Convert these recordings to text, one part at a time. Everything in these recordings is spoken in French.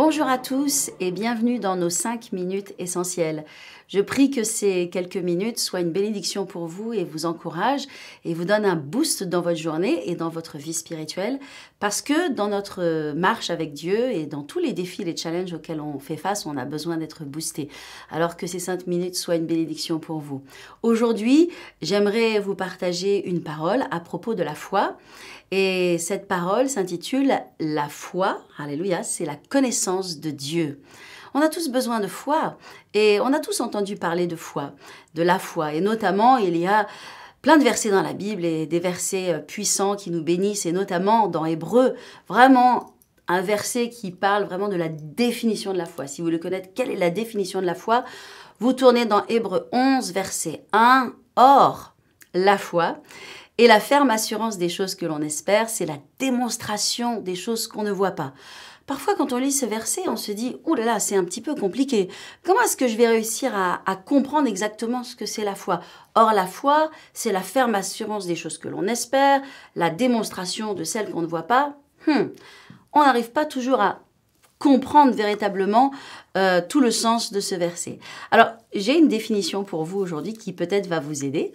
Bonjour à tous et bienvenue dans nos 5 minutes essentielles. Je prie que ces quelques minutes soient une bénédiction pour vous et vous encouragent et vous donnent un boost dans votre journée et dans votre vie spirituelle parce que dans notre marche avec Dieu et dans tous les défis, les challenges auxquels on fait face, on a besoin d'être boosté. Alors que ces 5 minutes soient une bénédiction pour vous. Aujourd'hui, j'aimerais vous partager une parole à propos de la foi. Et cette parole s'intitule « La foi », alléluia, c'est la connaissance de Dieu. On a tous besoin de foi et on a tous entendu parler de foi, de la foi. Et notamment, il y a plein de versets dans la Bible et des versets puissants qui nous bénissent et notamment dans Hébreu, vraiment un verset qui parle vraiment de la définition de la foi. Si vous voulez connaître quelle est la définition de la foi, vous tournez dans Hébreu 11, verset 1. Or, la foi et la ferme assurance des choses que l'on espère, c'est la démonstration des choses qu'on ne voit pas. Parfois, quand on lit ce verset, on se dit « Ouh là là, c'est un petit peu compliqué. Comment est-ce que je vais réussir à comprendre exactement ce que c'est la foi ?» Or, la foi, c'est la ferme assurance des choses que l'on espère, la démonstration de celles qu'on ne voit pas. On n'arrive pas toujours à comprendre véritablement tout le sens de ce verset. Alors, j'ai une définition pour vous aujourd'hui qui peut-être va vous aider.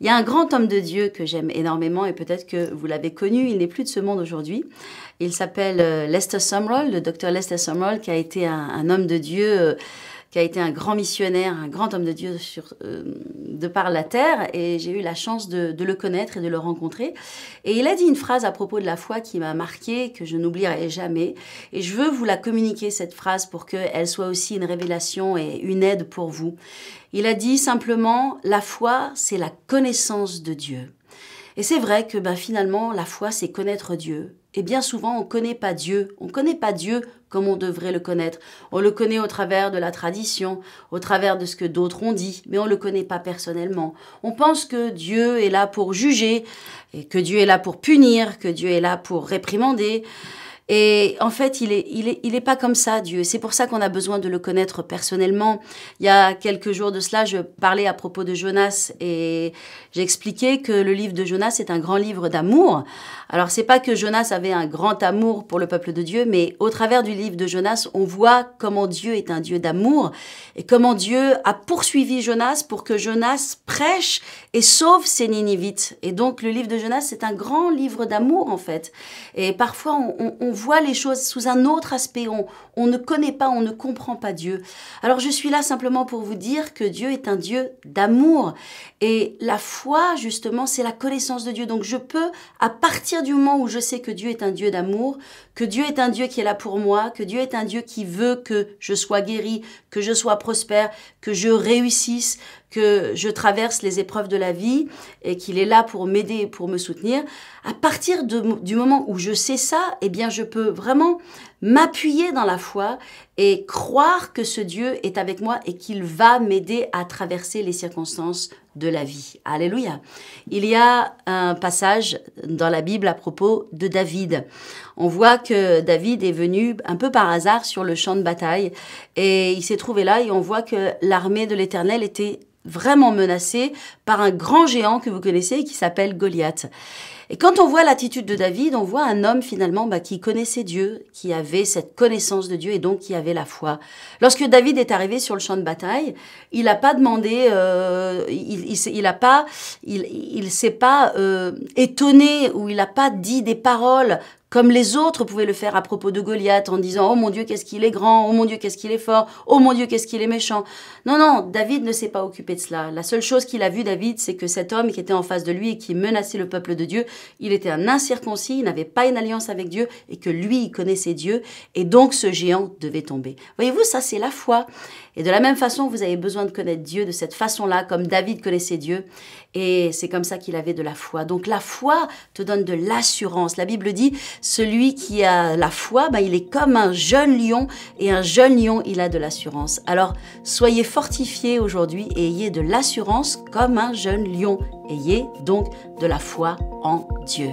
Il y a un grand homme de Dieu que j'aime énormément et peut-être que vous l'avez connu, il n'est plus de ce monde aujourd'hui. Il s'appelle Lester Sumrall, le docteur Lester Sumrall, qui a été un homme de Dieu, qui a été un grand missionnaire, un grand homme de Dieu de par la terre, et j'ai eu la chance de le connaître et de le rencontrer. Et il a dit une phrase à propos de la foi qui m'a marquée, que je n'oublierai jamais, et je veux vous la communiquer, cette phrase, pour qu'elle soit aussi une révélation et une aide pour vous. Il a dit simplement, la foi, c'est la connaissance de Dieu. Et c'est vrai que finalement, la foi, c'est connaître Dieu. Et bien souvent, on ne connaît pas Dieu. On ne connaît pas Dieu comme on devrait le connaître. On le connaît au travers de la tradition, au travers de ce que d'autres ont dit, mais on ne le connaît pas personnellement. On pense que Dieu est là pour juger, et que Dieu est là pour punir, que Dieu est là pour réprimander. Et en fait, il est pas comme ça, Dieu. C'est pour ça qu'on a besoin de le connaître personnellement. Il y a quelques jours de cela, je parlais à propos de Jonas et j'expliquais que le livre de Jonas est un grand livre d'amour. Alors, c'est pas que Jonas avait un grand amour pour le peuple de Dieu, mais au travers du livre de Jonas, on voit comment Dieu est un Dieu d'amour et comment Dieu a poursuivi Jonas pour que Jonas prêche et sauve ses Ninivites. Et donc, le livre de Jonas, c'est un grand livre d'amour, en fait. Et parfois, on voit les choses sous un autre aspect. On ne connaît pas, on ne comprend pas Dieu. Alors, je suis là simplement pour vous dire que Dieu est un Dieu d'amour. Et la foi, justement, c'est la connaissance de Dieu. Donc, je peux, à partir du moment où je sais que Dieu est un Dieu d'amour, que Dieu est un Dieu qui est là pour moi, que Dieu est un Dieu qui veut que je sois guéri, que je sois prospère, que je réussisse, que je traverse les épreuves de la vie et qu'il est là pour m'aider et pour me soutenir. À partir du moment où je sais ça, eh bien, je peux vraiment m'appuyer dans la foi et croire que ce Dieu est avec moi et qu'il va m'aider à traverser les circonstances de la vie. Alléluia. Il y a un passage dans la Bible à propos de David. On voit que David est venu un peu par hasard sur le champ de bataille et il s'est trouvé là et on voit que l'armée de l'Éternel était vraiment menacée par un grand géant que vous connaissez qui s'appelle Goliath. Et quand on voit l'attitude de David, on voit un homme finalement qui connaissait Dieu, qui avait cette connaissance de Dieu et donc qui avait la foi. Lorsque David est arrivé sur le champ de bataille, il n'a pas demandé, il s'est pas étonné ou il n'a pas dit des paroles comme les autres pouvaient le faire à propos de Goliath en disant « Oh mon Dieu, qu'est-ce qu'il est grand, oh mon Dieu, qu'est-ce qu'il est fort, oh mon Dieu, qu'est-ce qu'il est méchant ». Non, David ne s'est pas occupé de cela. La seule chose qu'il a vue, David, c'est que cet homme qui était en face de lui et qui menaçait le peuple de Dieu, il était un incirconcis, il n'avait pas une alliance avec Dieu et que lui, il connaissait Dieu et donc ce géant devait tomber. Voyez-vous, ça c'est la foi. Et de la même façon, vous avez besoin de connaître Dieu de cette façon-là, comme David connaissait Dieu. Et c'est comme ça qu'il avait de la foi. Donc la foi te donne de l'assurance. La Bible dit, celui qui a la foi, il est comme un jeune lion. Et un jeune lion, il a de l'assurance. Alors, soyez fortifiés aujourd'hui et ayez de l'assurance comme un jeune lion. Ayez donc de la foi en Dieu.